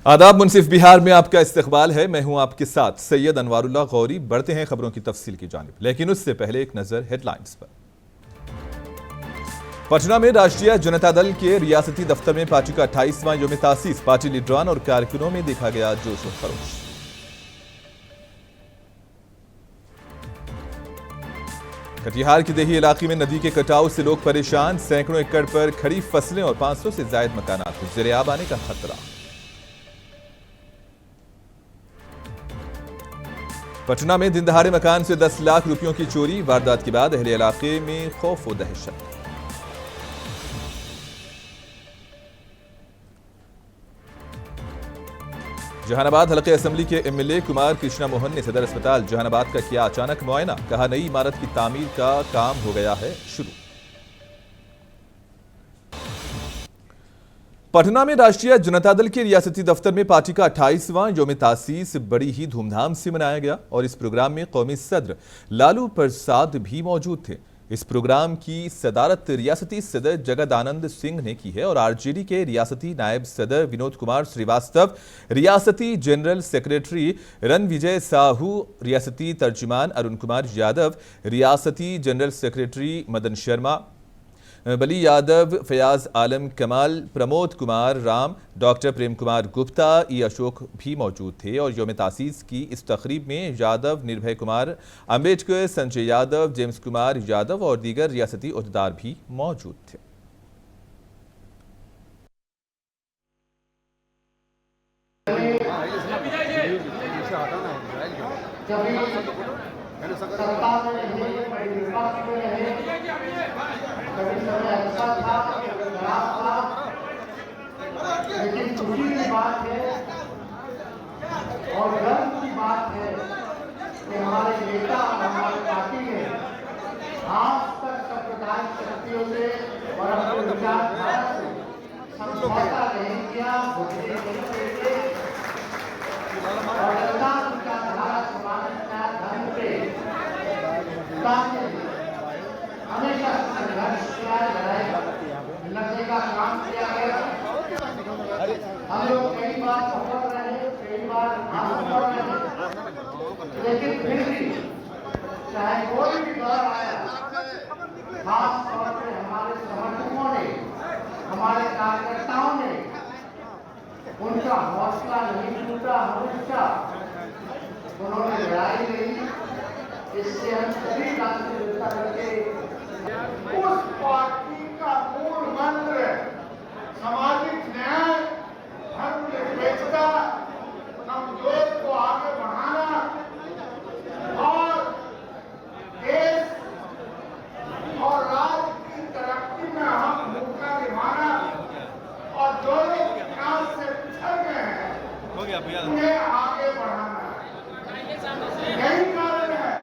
आदाब। मुनसिफ बिहार में आपका इस्तकबाल है। मैं हूं आपके साथ सैयद अनवारुल्लाह गौरी। बढ़ते हैं खबरों की तफसील की जानिब, लेकिन उससे पहले एक नजर हेडलाइंस पर। पटना में राष्ट्रीय जनता दल के रियासती दफ्तर में पार्टी का 28वां यौम तासीस। पार्टी लीडरान और कारकुनों में देखा गया जोश और खरोश। कटिहार के देही इलाके में नदी के कटाव से लोग परेशान। सैकड़ों एकड़ पर खड़ी फसलें और 500 से ज्यादा मकानात ज़ेर-ए-आब आने का खतरा। पटना में दिन दहाड़े मकान से 10 लाख रुपयों की चोरी। वारदात के बाद अहले इलाके में खौफ व दहशत। जहानाबाद हलके असेंबली के एमएलए कुमार कृष्णा मोहन ने सदर अस्पताल जहानाबाद का किया अचानक मुआयना। कहा, नई इमारत की तामीर का काम हो गया है शुरू। पटना में राष्ट्रीय जनता दल के रियासती दफ्तर में पार्टी का 28वां यौम तासीस बड़ी ही धूमधाम से मनाया गया और इस प्रोग्राम में कौमी सदर लालू प्रसाद भी मौजूद थे। इस प्रोग्राम की सदारत रियासती सदर जगदानंद सिंह ने की है और आरजेडी के रियासती नायब सदर विनोद कुमार श्रीवास्तव, रियासती जनरल सेक्रेटरी रणविजय साहू, रियासती तर्जुमान अरुण कुमार यादव, रियासती जनरल सेक्रेटरी मदन शर्मा, बली यादव, फयाज आलम कमाल, प्रमोद कुमार राम, डॉक्टर प्रेम कुमार गुप्ता, ई अशोक भी मौजूद थे। और यौम तासीस की इस तकरीब में यादव, निर्भय कुमार अम्बेडकर, संजय यादव, जेम्स कुमार यादव और दीगर रियासती ओहदेदार भी मौजूद थे। कभी समय अच्छा था, खराब था, लेकिन खुशी की बात है और गर्व की बात है कि हमारे नेता और हमारी पार्टी ने आज तक सांप्रदायिक शक्तियों से और अपने विचारधारा से समझौता नहीं किया, घुटने नहीं टेके और लगातार विचारधारा समानता धर्म पे हमेशा संघर्ष किया, लड़ने का काम किया गया। हम लोग कई बार सफल रहे, कई बार असफल रहे, लेकिन फिर भी चाहे कोई भी दौर आया, खास तौर पे हमारे समर्थकों ने, हमारे कार्यकर्ताओं ने उनका हौसला नहीं टूटा। हमेशा उन्होंने लड़ाई लड़ी। इससे हम सभी राष्ट्रीय जनता दल के उस पार्टी का मूल मंत्र सामाजिक न्याय, धर्मनिरपेक्षता, कमजोर को आगे बढ़ाना और देश और राज्य की तरक्की में अहम भूमिका निभाना और जो लोग विकास से पिछड़ गए हैं उन्हें आगे बढ़ाना, यही कारण है।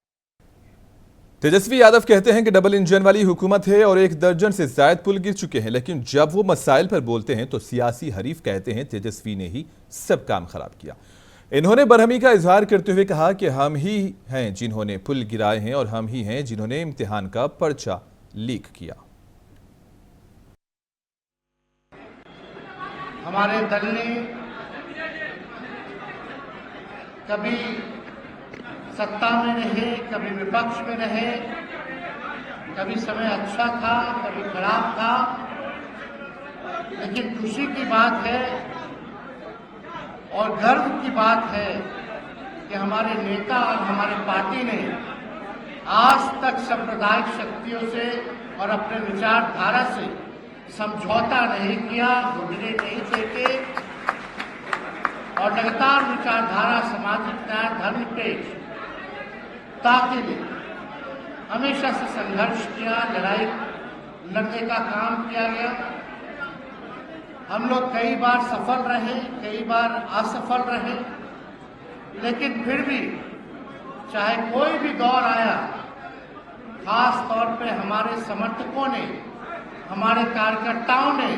तेजस्वी यादव कहते हैं कि डबल इंजन वाली हुकूमत है और 1 दर्जन से ज्यादा पुल गिर चुके हैं, लेकिन जब वो मसाइल पर बोलते हैं तो सियासी हरीफ कहते हैं तेजस्वी ने ही सब काम खराब किया। इन्होंने बरहमी का इजहार करते हुए कहा कि हम ही हैं जिन्होंने पुल गिराए हैं और हम ही हैं जिन्होंने इम्तिहान का पर्चा लीक किया। हमारे दल ने कभी सत्ता में रहे, कभी विपक्ष में रहे, कभी समय अच्छा था, कभी खराब था, लेकिन खुशी की बात है और गर्व की बात है कि हमारे नेता और हमारी पार्टी ने आज तक सांप्रदायिक शक्तियों से और अपने विचारधारा से समझौता नहीं किया, घुटने नहीं टेके और लगातार विचारधारा, सामाजिक न्याय, धर्मनिरपेक्ष ताकि हमेशा से संघर्ष किया, लड़ाई लड़ने का काम किया गया। हम लोग कई बार सफल रहे, कई बार असफल रहे, लेकिन फिर भी चाहे कोई भी दौर आया, खास तौर पे हमारे समर्थकों ने, हमारे कार्यकर्ताओं ने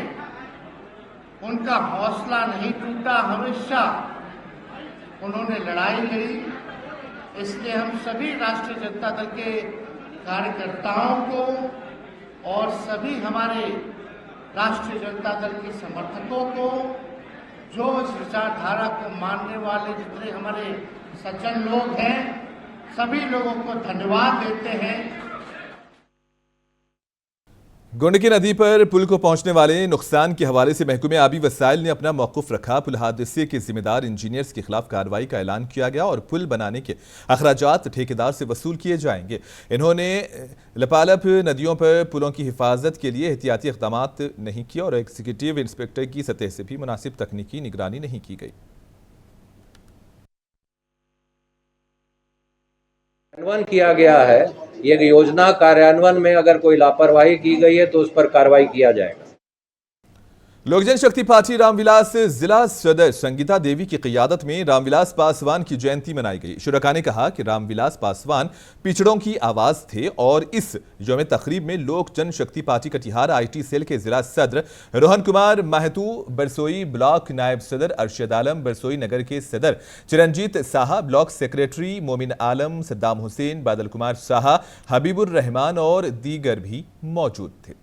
उनका हौसला नहीं टूटा। हमेशा उन्होंने लड़ाई लड़ी। इसलिए हम सभी राष्ट्रीय जनता दल के कार्यकर्ताओं को और सभी हमारे राष्ट्रीय जनता दल के समर्थकों को जो इस विचारधारा को मानने वाले जितने हमारे सज्जन लोग हैं, सभी लोगों को धन्यवाद देते हैं। गोंडकी नदी पर पुल को पहुंचने वाले नुकसान के हवाले से महकमे आबी वसाइल ने अपना मौक़िफ़ रखा। पुल हादसे के जिम्मेदार इंजीनियर्स के खिलाफ कार्रवाई का ऐलान किया गया और पुल बनाने के अखराजात ठेकेदार से वसूल किए जाएंगे। इन्होंने लपालप नदियों पर पुलों की हिफाजत के लिए एहतियाती इक़दाम नहीं किए और एग्जीक्यूटिव इंस्पेक्टर की सतह से भी मुनासिब तकनीकी निगरानी नहीं की गई। कार्यान्वयन किया गया है। ये योजना कार्यान्वयन में अगर कोई लापरवाही की गई है तो उस पर कार्रवाई किया जाएगा। लोक जनशक्ति पार्टी रामविलास जिला सदर संगीता देवी की क़ियादत में रामविलास पासवान की जयंती मनाई गई। शुरका ने कहा कि रामविलास पासवान पिछड़ों की आवाज़ थे और इस यौम तकरीब में लोक जनशक्ति पार्टी कटिहार IT सेल के जिला सदर रोहन कुमार महतू, बरसोई ब्लॉक नायब सदर अरशद आलम, बरसोई नगर के सदर चिरंजीत साहा, ब्लॉक सेक्रेटरी मोमिन आलम, सद्दाम हुसैन, बादल कुमार साहा, हबीबुर रहमान और दीगर भी मौजूद थे।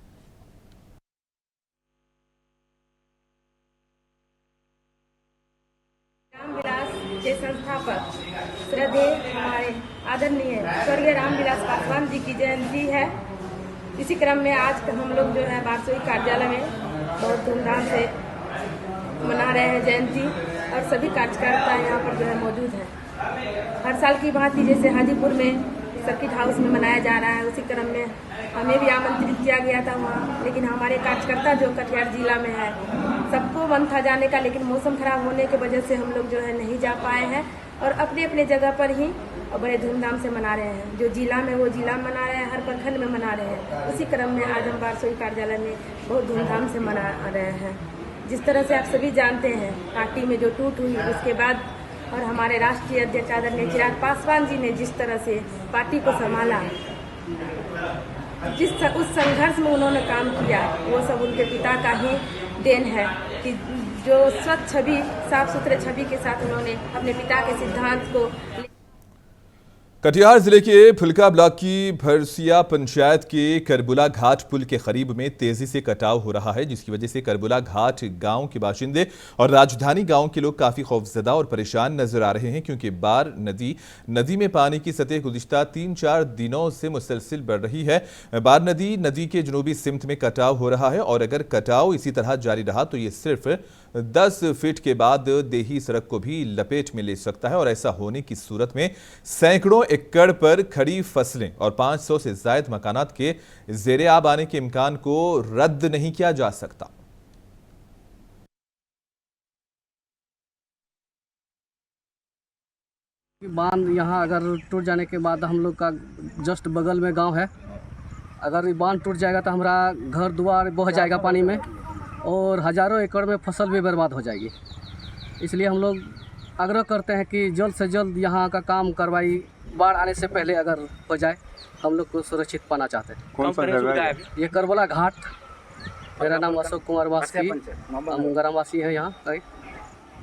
के संस्थापक श्रद्धेय हमारे आदरणीय स्वर्गीय रामविलास पासवान जी की जयंती है। इसी क्रम में आज हम लोग जो है बारसोई कार्यालय में बहुत धूमधाम से मना रहे हैं जयंती और सभी कार्यकर्ता यहाँ पर जो है मौजूद हैं। हर साल की भांति जैसे हाजीपुर में सर्किट हाउस में मनाया जा रहा है, उसी क्रम में हमें भी आमंत्रित किया गया था वहाँ, लेकिन हमारे कार्यकर्ता जो कटिहार जिला में है सबको मन था जाने का, लेकिन मौसम खराब होने की वजह से हम लोग जो है नहीं जा पाए हैं और अपने अपने जगह पर ही और बड़े धूमधाम से मना रहे हैं। जो जिला में वो जिला मना रहे हैं, हर प्रखंड में मना रहे हैं। उसी क्रम में आज हम बारसोई कार्यालय में बहुत धूमधाम से मना रहे हैं। जिस तरह से आप सभी जानते हैं पार्टी में जो टूट हुई उसके बाद और हमारे राष्ट्रीय अध्यक्ष आदरणीय चिराग पासवान जी ने जिस तरह से पार्टी को संभाला, उस संघर्ष में उन्होंने काम किया, वो सब उनके पिता का ही देन है कि जो स्वच्छ छवि, साफ सुथरे छवि के साथ उन्होंने अपने पिता के सिद्धांत को। कटिहार जिले के फुलका ब्लॉक की भरसिया पंचायत के करबुला घाट पुल के करीब में तेजी से कटाव हो रहा है, जिसकी वजह से करबुला घाट गांव के बाशिंदे और राजधानी गांव के लोग काफी खौफजदा और परेशान नजर आ रहे हैं, क्योंकि बार नदी में पानी की सतह गुज़िश्ता 3-4 दिनों से मुसलसिल बढ़ रही है। बार नदी के जनूबी सिमत में कटाव हो रहा है और अगर कटाव इसी तरह जारी रहा तो ये सिर्फ 10 फीट के बाद देही सड़क को भी लपेट में ले सकता है और ऐसा होने की सूरत में सैकड़ों एकड़ पर खड़ी फसलें और 500 से ज़ायद मकानात के ज़ेरे आब आने के इम्कान को रद्द नहीं किया जा सकता। बांध यहाँ अगर टूट जाने के बाद हम लोग का जस्ट बगल में गांव है, अगर ये बांध टूट जाएगा तो हमारा घर द्वार बह जाएगा पानी में और हज़ारों एकड़ में फसल भी बर्बाद हो जाएगी। इसलिए हम लोग आग्रह करते हैं कि जल्द से जल्द यहाँ का काम करवाई, बाढ़ आने से पहले अगर हो जाए। हम लोग को सुरक्षित पाना चाहते हैं। कौन सा जगह है? ये करबला घाट। मेरा नाम अशोक कुमार वासी, हम ग्रामवासी हैं यहाँ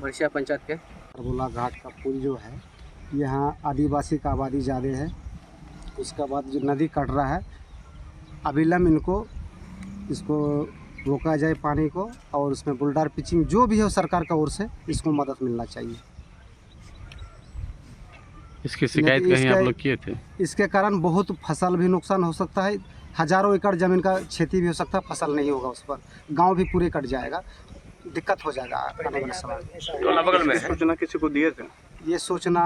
भरसिया पंचायत के। करबला घाट का पुल जो है यहाँ आदिवासी का आबादी ज़्यादा है, उसके बाद जो नदी कट रहा है अविलंब इसको रोका जाए पानी को, और उसमें बुलडार पिचिंग जो भी हो सरकार का ओर से इसको मदद मिलना चाहिए। इसकी शिकायत कहीं आप लोग किए थे? इसके कारण बहुत फसल भी नुकसान हो सकता है, हज़ारों एकड़ ज़मीन का क्षति भी हो सकता है, फसल नहीं होगा उस पर, गांव भी पूरे कट जाएगा, दिक्कत हो जाएगा आने वाले समय। बगल में सूचना किसी को दिए थे? ये सूचना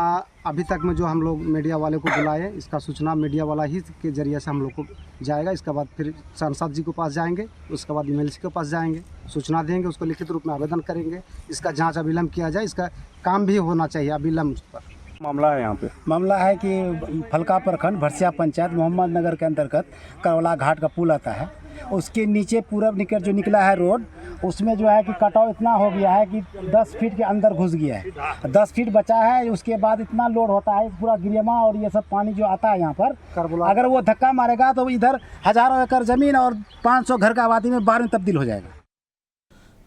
अभी तक में जो हम लोग मीडिया वाले को बुलाए, इसका सूचना मीडिया वाला ही के जरिए से हम लोग को जाएगा। इसके बाद फिर सांसद जी के पास जाएंगे, उसके बाद MLC के पास जाएंगे, सूचना देंगे, उसको लिखित रूप में आवेदन करेंगे, इसका जांच अविलंब किया जाए, इसका काम भी होना चाहिए अविलंब पर। मामला है यहाँ पे? मामला है कि फलका प्रखंड भरसिया पंचायत मोहम्मद नगर के अंतर्गत करबला घाट का पुल आता है, उसके नीचे पूरब निकल जो निकला है रोड, उसमें जो है कि कटाव इतना हो गया है कि 10 फीट के अंदर घुस गया है। 10 फीट बचा है, उसके बाद इतना लोड होता है पूरा गिरियमा और ये सब पानी जो आता है यहाँ पर, अगर वो धक्का मारेगा तो इधर हज़ारों एकड़ ज़मीन और 500 घर का आबादी में बाढ़ में तब्दील हो जाएगा।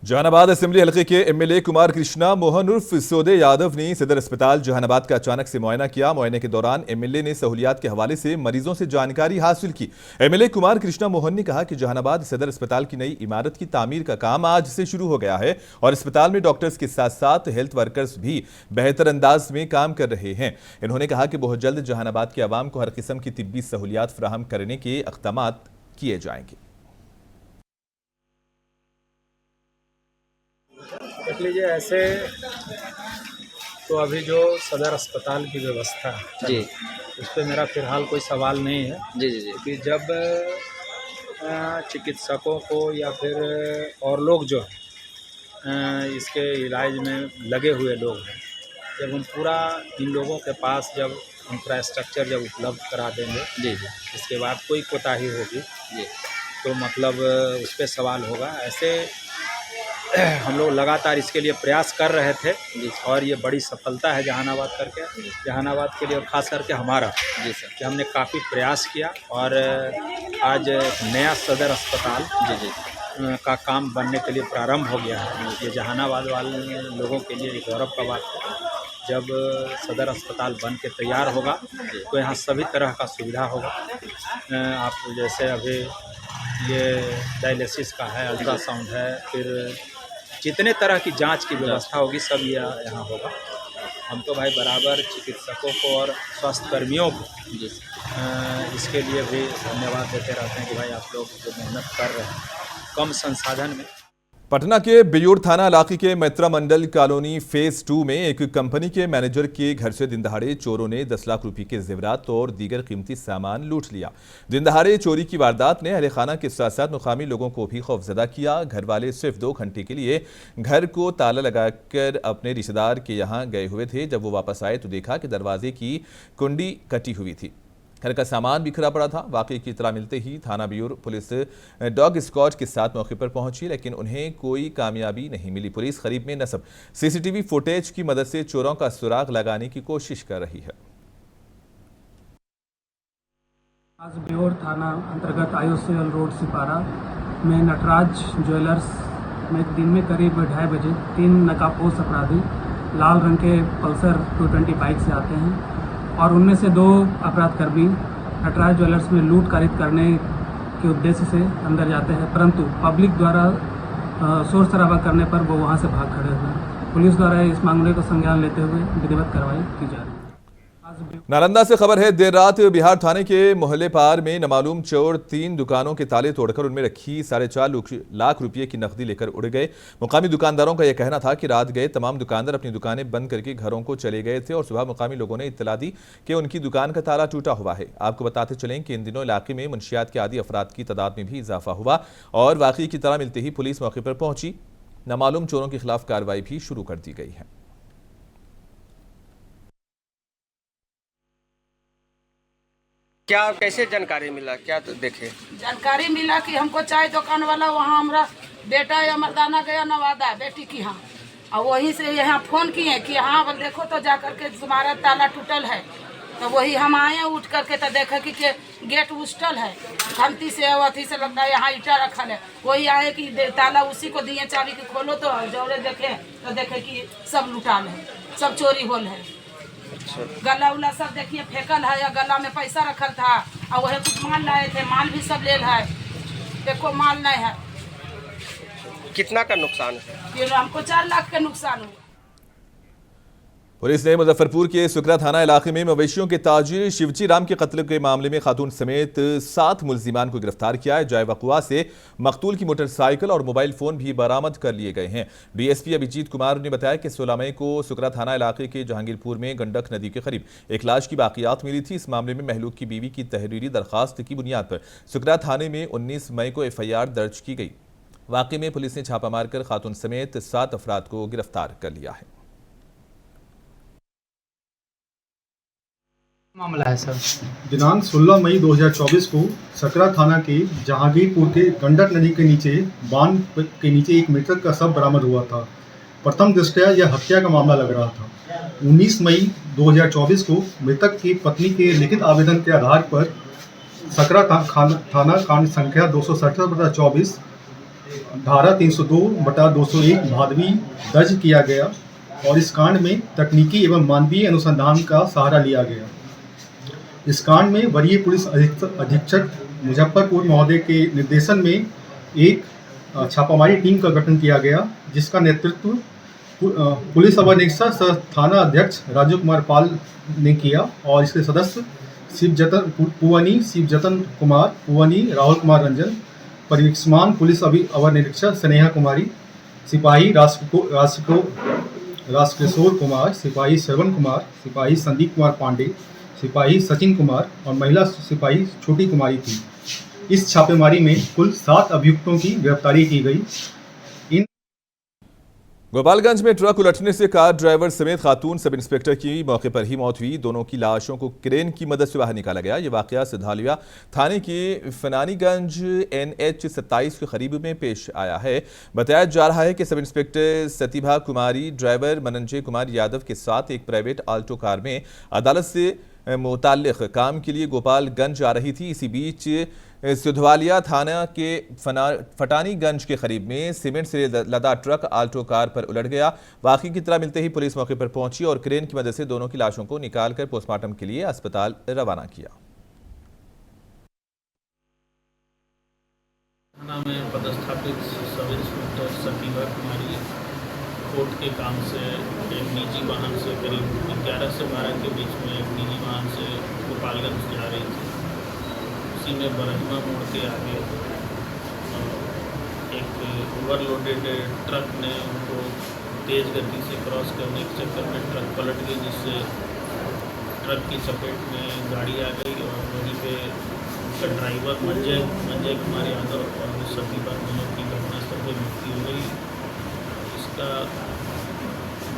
जहानाबाद असेंबली हलके के एमएलए कुमार कृष्णा मोहन उर्फ सोदे यादव ने सदर अस्पताल जहानाबाद का अचानक से मुआयना किया। मुआयने के दौरान एमएलए ने सहूलियात के हवाले से मरीजों से जानकारी हासिल की। एमएलए कुमार कृष्णा मोहन ने कहा कि जहानाबाद सदर अस्पताल की नई इमारत की तामीर का काम आज से शुरू हो गया है और अस्पताल में डॉक्टर्स के साथ साथ हेल्थ वर्कर्स भी बेहतर अंदाज में काम कर रहे हैं। इन्होंने कहा कि बहुत जल्द जहानाबाद के अवाम को हर किस्म की तिब्बी सहूलियात फराहम करने के इक़दाम किए जाएंगे। देख लीजिए, ऐसे तो अभी जो सदर अस्पताल की व्यवस्था है जी, उस पर मेरा फिलहाल कोई सवाल नहीं है जी जी जी। कि जब चिकित्सकों को या फिर और लोग जो है इसके इलाज में लगे हुए लोग हैं, जब हम पूरा इन लोगों के पास जब इंफ्रास्ट्रक्चर जब उपलब्ध करा देंगे जी जी, इसके बाद कोई कोताही होगी जी तो मतलब उस पर सवाल होगा। ऐसे हम लोग लगातार इसके लिए प्रयास कर रहे थे और ये बड़ी सफलता है जहानाबाद जहानाबाद के लिए और ख़ास करके हमारा जी सर कि हमने काफ़ी प्रयास किया और आज नया सदर अस्पताल जी जी का काम बनने के लिए प्रारंभ हो गया है। ये जहानाबाद वाले लोगों के लिए एक गौरव का बात है। जब सदर अस्पताल बन के तैयार होगा तो यहाँ सभी तरह का सुविधा होगा। आप जैसे अभी ये डायलिसिस का है, अल्ट्रासाउंड है, फिर जितने तरह की जांच की व्यवस्था होगी सब यहाँ होगा। हम तो भाई बराबर चिकित्सकों को और स्वास्थ्य कर्मियों को इसके लिए भी धन्यवाद देते रहते हैं कि भाई आप लोग जो मेहनत कर रहे हैं कम संसाधन में। पटना के बियूर थाना इलाके के मैत्रा मंडल कॉलोनी फेज 2 में एक कंपनी के मैनेजर के घर से दिन दहाड़े चोरों ने 10 लाख रुपए के जेवरात और दीगर कीमती सामान लूट लिया। दिन दहाड़े चोरी की वारदात ने अहले खाना के साथ साथ मुकामी लोगों को भी खौफजदा किया। घर वाले सिर्फ 2 घंटे के लिए घर को ताला लगाकर अपने रिश्तेदार के यहाँ गए हुए थे। जब वो वापस आए तो देखा कि दरवाजे की कुंडी कटी हुई थी, घर का सामान बिखरा पड़ा था। वाकई की इत्तला मिलते ही थाना बियूर पुलिस डॉग स्क्वाड के साथ मौके पर पहुंची, लेकिन उन्हें कोई कामयाबी नहीं मिली। पुलिस करीब में नस्ब सीसीटीवी फुटेज की मदद से चोरों का सुराग लगाने की कोशिश कर रही है। आज बियूर थाना अंतर्गत आयुष्यल रोड सिपारा में नटराज ज्वेलर्स में दिन में करीब 2:30 बजे 3 नकाबपोश अपराधी लाल रंग के पल्सर 220 बाइक से आते हैं और उनमें से 2 अपराधकर्मी नटराज ज्वेलर्स में लूट कारित करने के उद्देश्य से अंदर जाते हैं, परंतु पब्लिक द्वारा शोर शराबा करने पर वो वहां से भाग खड़े हुए। पुलिस द्वारा इस मामले को संज्ञान लेते हुए विधिवत कार्रवाई की जा रही है। नालंदा से खबर है, देर रात बिहार थाने के मोहल्ले पार में नामालूम चोर 3 दुकानों के ताले तोड़कर उनमें रखी 4.5 लाख रुपए की नकदी लेकर उड़ गए। मुकामी दुकानदारों का यह कहना था कि रात गए तमाम दुकानदार अपनी दुकानें बंद करके घरों को चले गए थे और सुबह मुकामी लोगों ने इत्तला दी कि उनकी दुकान का ताला टूटा हुआ है। आपको बताते चलें कि इन दिनों इलाके में मुंशियात के आदि अफराद की तादाद में भी इजाफा हुआ और वाकई की इत्तला मिलते ही पुलिस मौके पर पहुंची। नामालूम चोरों के खिलाफ कार्रवाई भी शुरू कर दी गई है। क्या कैसे जानकारी मिला, क्या तो देखे? जानकारी मिला कि हमको चाय दुकान वाला वहाँ हमारा बेटा या मर्दाना गया नवादा बेटी की यहाँ, और वहीं से यहाँ फ़ोन किए कि हाँ बोल देखो तो जा करके तुम्हारा ताला टूटल है। तो वही हम आए उठ करके तो देखे कि गेट उस्टल है, खंती से अथी से लगता है यहाँ ईटा रखल है। वही आए कि ताला उसी को दिए चाबी की खोलो तो जौरे देखे तो देखे कि सब लुटाल है, सब चोरी होल है। गला उला सब देखिए फेंकल है या गला में पैसा रखल था और वही कुछ माल लाए थे, माल भी सब लेल है, एको माल नहीं है। कितना का नुकसान है? हमको 4 लाख का नुकसान हुआ। पुलिस ने मुजफ्फरपुर के सुकरा थाना इलाके में मवेशियों के ताजिर शिवची राम के कत्ल के मामले में खातून समेत 7 मुल्जिमान को गिरफ्तार किया है। जाए वक़ुआ से मकतूल की मोटरसाइकिल और मोबाइल फ़ोन भी बरामद कर लिए गए हैं। डीएसपी अभिजीत कुमार ने बताया कि 16 मई को सुकरा थाना इलाके के जहांगीरपुर में गंडक नदी के करीब एक लाश की बाकियात मिली थी। इस मामले में महलूक की बीवी की तहरीरी दरखास्त की बुनियाद पर सुकरा थाने में 19 मई को FIR दर्ज की गई। वाक़े में पुलिस ने छापा मारकर खातून समेत 7 अफराद को गिरफ्तार कर लिया है। मामला है सर, दिनांक 16 मई 2024 को सकरा थाना के जहांगीरपुर के गंडक नदी के नीचे बांध के नीचे एक मृतक का शव बरामद हुआ था। प्रथम दृष्टया यह हत्या का मामला लग रहा था। 19 मई 2024 को मृतक की पत्नी के लिखित आवेदन के आधार पर सकरा थाना कांड संख्या 267/24 धारा 302/201 भादवी दर्ज किया गया और इस कांड में तकनीकी एवं मानवीय अनुसंधान का सहारा लिया गया। इस कांड में वरीय पुलिस अधीक्षक मुजफ्फरपुर महोदय के निर्देशन में एक छापामारी टीम का गठन किया गया, जिसका नेतृत्व पुलिस अवर निरीक्षक सह थाना अध्यक्ष राजीव कुमार पाल ने किया और इसके सदस्य शिवजतन कुमार पुवनी, राहुल कुमार रंजन, परिवीक्षमान पुलिस अवर निरीक्षक स्नेहा कुमारी, सिपाही राजकिशोर कुमार, सिपाही श्रवण कुमार, सिपाही संदीप कुमार पांडे, सिपाही सचिन कुमार और महिला सिपाही छोटी कुमारी थी। इस छापेमारी में कुल 7 अभियुक्तों की गिरफ्तारी की गई। गोपालगंज में ट्रक उलटने से कार ड्राइवर समेत खातून सब इंस्पेक्टर की मौके पर ही मौत हुई। दोनों की लाशों को क्रेन की मदद से बाहर निकाला गया। ये वाकया सिधालिया थाने के फनानीगंज NH 27 के करीब में पेश आया है। बताया जा रहा है कि सब इंस्पेक्टर सतीभा कुमारी ड्राइवर मनंजय कुमार यादव के साथ एक प्राइवेट आल्टो कार में अदालत से मुताल्लिक़ काम के लिए गोपालगंज आ रही थी। इसी बीच सिधवालिया थाना के फटानीगंज के करीब में सीमेंट से लदा ट्रक आल्टो कार पर उलट गया। वाक़ई की इत्तला मिलते ही पुलिस मौके पर पहुंची और क्रेन की मदद से दोनों की लाशों को निकालकर पोस्टमार्टम के लिए अस्पताल रवाना किया। थाना में पदस्थापित सब इंस्पेक्टर सतीभा कुमारी कोर्ट के काम से एक निजी वाहन से करीब 11 से 12 के बीच में एक निजी वाहन से गोपालगंज जा रही थी। उसी में बरहमा मोड़ के आगे एक ओवरलोडेड ट्रक ने उनको तेज़ गति से क्रॉस करने के चक्कर में ट्रक पलट गई, जिससे ट्रक की चपेट में गाड़ी आ गई और वहीं पे उसका ड्राइवर मंजय कुमार यादव और सतीभा दोनों की घटनास्थल पर मृत्यु हो गई। इसका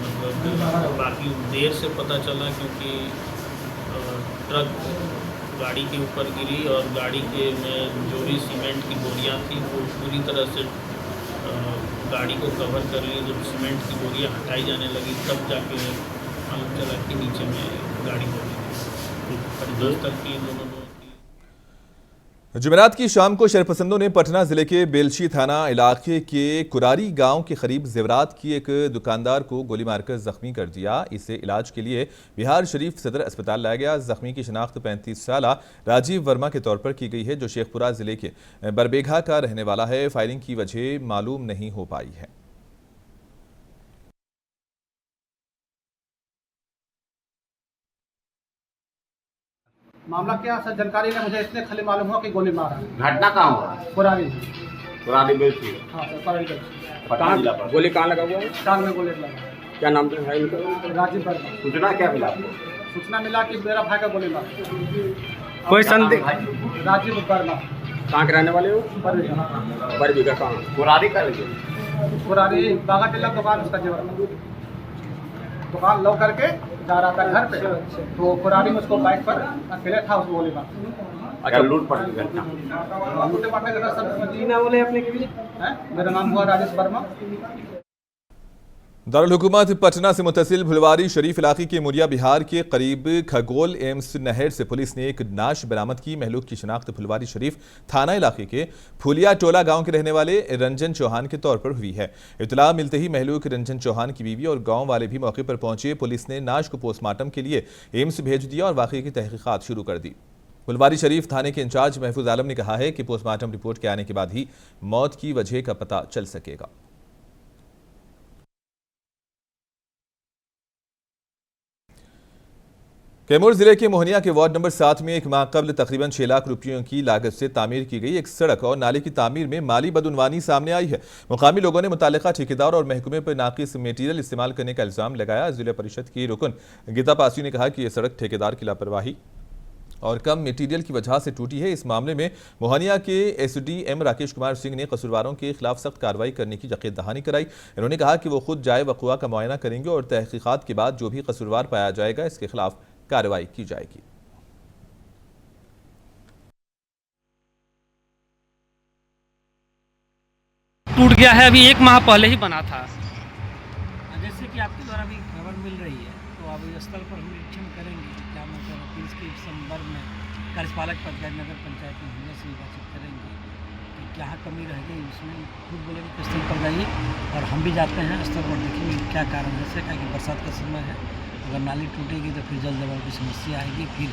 मतलब बाकी देर से पता चला क्योंकि ट्रक गाड़ी के ऊपर गिरी और गाड़ी के में जो भी सीमेंट की बोरियां थी वो पूरी तरह से गाड़ी को कवर कर ली। जब सीमेंट की बोरियां हटाई जाने लगी तब जाके मालूम चला कि नीचे में गाड़ी हो गई। परिदर्शक की दोनों जुमेरात की शाम को शरपसंदों ने पटना जिले के बेलशी थाना इलाके के कुरारी गांव के करीब जेवरात की एक दुकानदार को गोली मारकर जख्मी कर दिया। इसे इलाज के लिए बिहार शरीफ सदर अस्पताल लाया गया। जख्मी की शिनाख्त 35 साला राजीव वर्मा के तौर पर की गई है, जो शेखपुरा जिले के बरबेघा का रहने वाला है। फायरिंग की वजह मालूम नहीं हो पाई है। मामला क्या सर जानकारी है मुझे इसने खाली मालूम हुआ कि गोली मारा। घटना कहाँ हुआ? पुरानी बेलची। हाँ सर पुरानी कहाँ गोली कहाँ लगा हुआ है? टांग में गोली लगा। क्या नाम है इनका? राजीव वर्मा। सूचना क्या मिला? सूचना मिला कि मेरा भाई का गोली मारा। कोई संदेह? राजीव वर्मा। कहाँ के रहने वाले हो? बरबीघा। कहाँ? कुरारी का लगे? कुरारी बागा टिल्ला दुकान उसका जेवर दुकान लो करके जा रहा था घर पे, तो कुरारी में उसको बाइक पर अकेले था, उसको गोली मारा। अच्छा, लूट पाट की घटना। लूटे पाटने का सब जीना बोले अपने के लिए। मेरा नाम हुआ राजेश वर्मा। दारुल हुकूमत पटना से मुतसिल भुलवारी शरीफ इलाके के मुरिया बिहार के करीब खगोल एम्स नहर से पुलिस ने एक नाश बरामद की। महलूक की शिनाख्त भुलवारी शरीफ थाना इलाके के फुलिया टोला गांव के रहने वाले रंजन चौहान के तौर पर हुई है। इतला मिलते ही महलूक रंजन चौहान की बीवी और गांव वाले भी मौके पर पहुंचे। पुलिस ने नाश को पोस्टमार्टम के लिए एम्स भेज दिया और वाकये की तहकीकात शुरू कर दी। फुलवारी शरीफ थाने के इंचार्ज महफूज आलम ने कहा है कि पोस्टमार्टम रिपोर्ट के आने के बाद ही मौत की वजह का पता चल सकेगा। कैमूर जिले के मोहनिया के वार्ड नंबर 7 में एक माह कबल तकरीबन 6 लाख रुपयों की लागत से तामीर की गई एक सड़क और नाले की तामीर में माली बदउनवानी सामने आई है। मुकामी लोगों ने मुतालिका ठेकेदार और महकमे पर नाकिस मटेरियल इस्तेमाल करने का इल्जाम लगाया। जिला परिषद की रुकन गीता पासी ने कहा कि यह सड़क ठेकेदार की लापरवाही और कम मटेरियल की वजह से टूटी है। इस मामले में मोहनिया के SDM राकेश कुमार सिंह ने कसूरवारों के खिलाफ सख्त कार्रवाई करने की यकीन दहानी कराई। इन्होंने कहा कि वो खुद जाए वक़ुआ का मुआयना करेंगे और तहकीकात के बाद जो भी कसूरवार पाया जाएगा इसके खिलाफ कार्रवाई की जाएगी। टूट गया है, अभी 1 माह पहले ही बना था। जैसे कि आपके द्वारा भी खबर मिल रही है तो अभी स्थल पर हम निरीक्षण करेंगे। क्या मतलब इसके संदर्भ में कार्यपालक पद नगर पंचायत में हमले से बातचीत करेंगे कि क्या कमी रह गई उसमें खुद बोलेंगे कि स्थल पर जाइए, और हम भी जाते हैं स्थल पर, देखेंगे क्या कारण है ऐसे, क्या कि बरसात का समय है, अगर नाली टूटेगी तो फिर जल जमाव की समस्या आएगी, फिर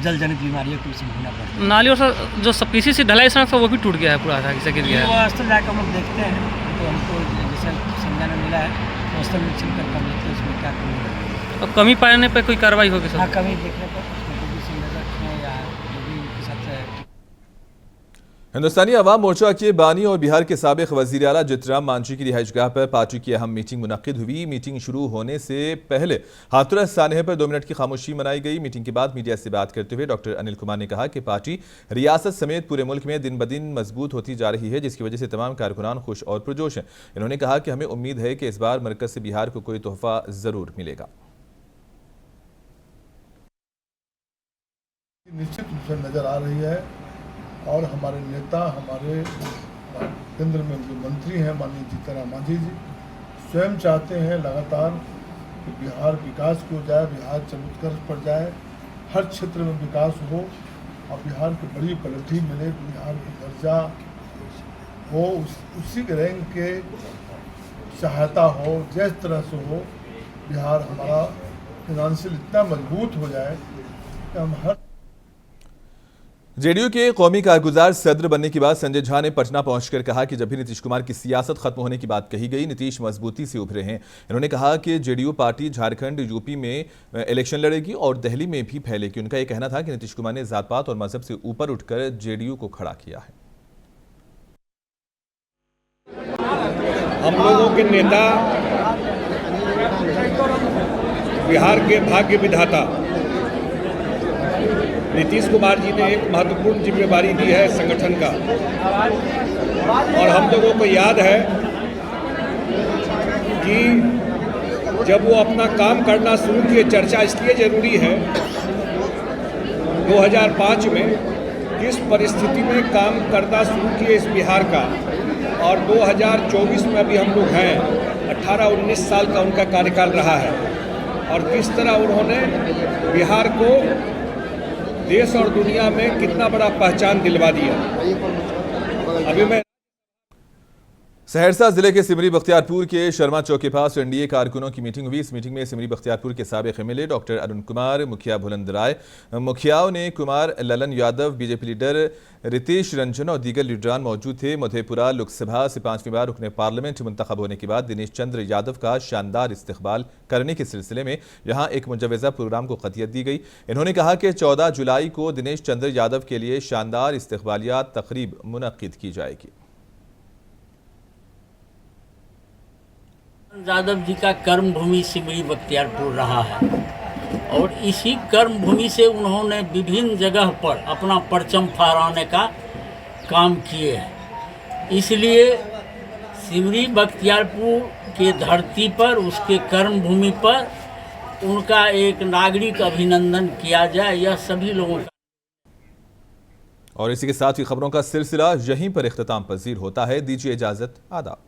जल जनित बीमारियों की संभावना बढ़ती है। नाली और जो पीसी से ढलाई सड़क था वो भी टूट गया है पूरा, आगे गिर गया है। वो स्थल जाकर हम लोग देखते हैं, तो हमको जैसे समझाने मिला है तो स्थल निरीक्षण कर लेते हैं उसमें क्या कमी है, और कमी पाने पर कोई कार्रवाई होगी सर? हाँ, कमी देखने पर उसमें जो भी संदेश रखें या जो भी उनके साथ। हिंदुस्तानी अवाम मोर्चा के बानी और बिहार के साबिक वजीर आला जितराम मांझी की रिहाइशगाह पर पार्टी की अहम मीटिंग मुनक्किद हुई। मीटिंग शुरू होने से पहले हाथरस सानहे पर 2 मिनट की खामोशी मनाई गई। मीटिंग के बाद मीडिया से बात करते हुए डॉक्टर अनिल कुमार ने कहा कि पार्टी रियासत समेत पूरे मुल्क में दिन ब दिन मजबूत होती जा रही है, जिसकी वजह से तमाम कारकुनान खुश और पुरजोश हैं। इन्होंने कहा कि हमें उम्मीद है कि इस बार मरकज से बिहार को कोई तोहफा जरूर मिलेगा। निश्चित रूप से नजर आ रही है, और हमारे नेता, हमारे केंद्र में जो मंत्री हैं माननीय जीतराम मांझी जी स्वयं चाहते हैं लगातार कि बिहार विकास की हो जाए, बिहार चमत्कार पर जाए, हर क्षेत्र में विकास हो और बिहार को बड़ी उपलब्धि मिले, बिहार की दर्जा हो उसी रैंक के सहायता हो, जिस तरह से हो बिहार हमारा फाइनेंशियल इतना मजबूत हो जाए कि हम हर। जेडीयू के कौमी कारगुजार सदर बनने के बाद संजय झा ने पटना पहुंचकर कहा कि जब भी नीतीश कुमार की सियासत खत्म होने की बात कही गई, नीतीश मजबूती से उभरे हैं। इन्होंने कहा कि जेडीयू पार्टी झारखंड, यूपी में इलेक्शन लड़ेगी और दिल्ली में भी फैलेगी। उनका यह कहना था कि नीतीश कुमार ने जात पात और मजहब से ऊपर उठकर जेडीयू को खड़ा किया है। हम लोगों के नेता, बिहार के भाग्य विधाता नीतीश कुमार जी ने एक महत्वपूर्ण जिम्मेदारी दी है संगठन का, और हम लोगों को याद है कि जब वो अपना काम करना शुरू किए, चर्चा इसलिए जरूरी है 2005 में किस परिस्थिति में काम करना शुरू किए इस बिहार का, और 2024 में अभी हम लोग हैं, 18-19 साल का उनका कार्यकाल रहा है, और किस तरह उन्होंने बिहार को देश और दुनिया में कितना बड़ा पहचान दिलवा दिया। अभी मैं सहरसा जिले के सिमरी बख्तियारपुर के शर्मा चौक के पास एनडीए कारकुनों की मीटिंग हुई। इस मीटिंग में सिमरी बख्तियारपुर के साबिक एमएलए डॉक्टर अरुण कुमार, मुखिया बुलंद राय, मुखियाओं ने कुमार ललन यादव, बीजेपी लीडर रितेश रंजन और दीगर लीडरान मौजूद थे। मधेपुरा लोकसभा से 5वीं बार रुकने पार्लियामेंट मुंतखब होने के बाद दिनेश चंद्र यादव का शानदार इस्तकबाल करने के सिलसिले में यहां एक मुजवजा प्रोग्राम को क़तियत दी गई। इन्होंने कहा कि 14 जुलाई को दिनेश चंद्र यादव के लिए शानदार इस्तकबालिया तकरीब मुनक्किद की जाएगी। यादव जी का कर्म भूमि सिमरी बख्तियारपुर रहा है, और इसी कर्म भूमि से उन्होंने विभिन्न जगह पर अपना परचम फहराने का काम किए हैं। इसलिए सिमरी बख्तियारपुर के धरती पर, उसके कर्म भूमि पर उनका एक नागरिक अभिनंदन किया जाए, यह सभी लोगों का। और इसी के साथ ही खबरों का सिलसिला यहीं पर इख्तिताम पजीर होता है। दीजिए इजाजत, आदाब।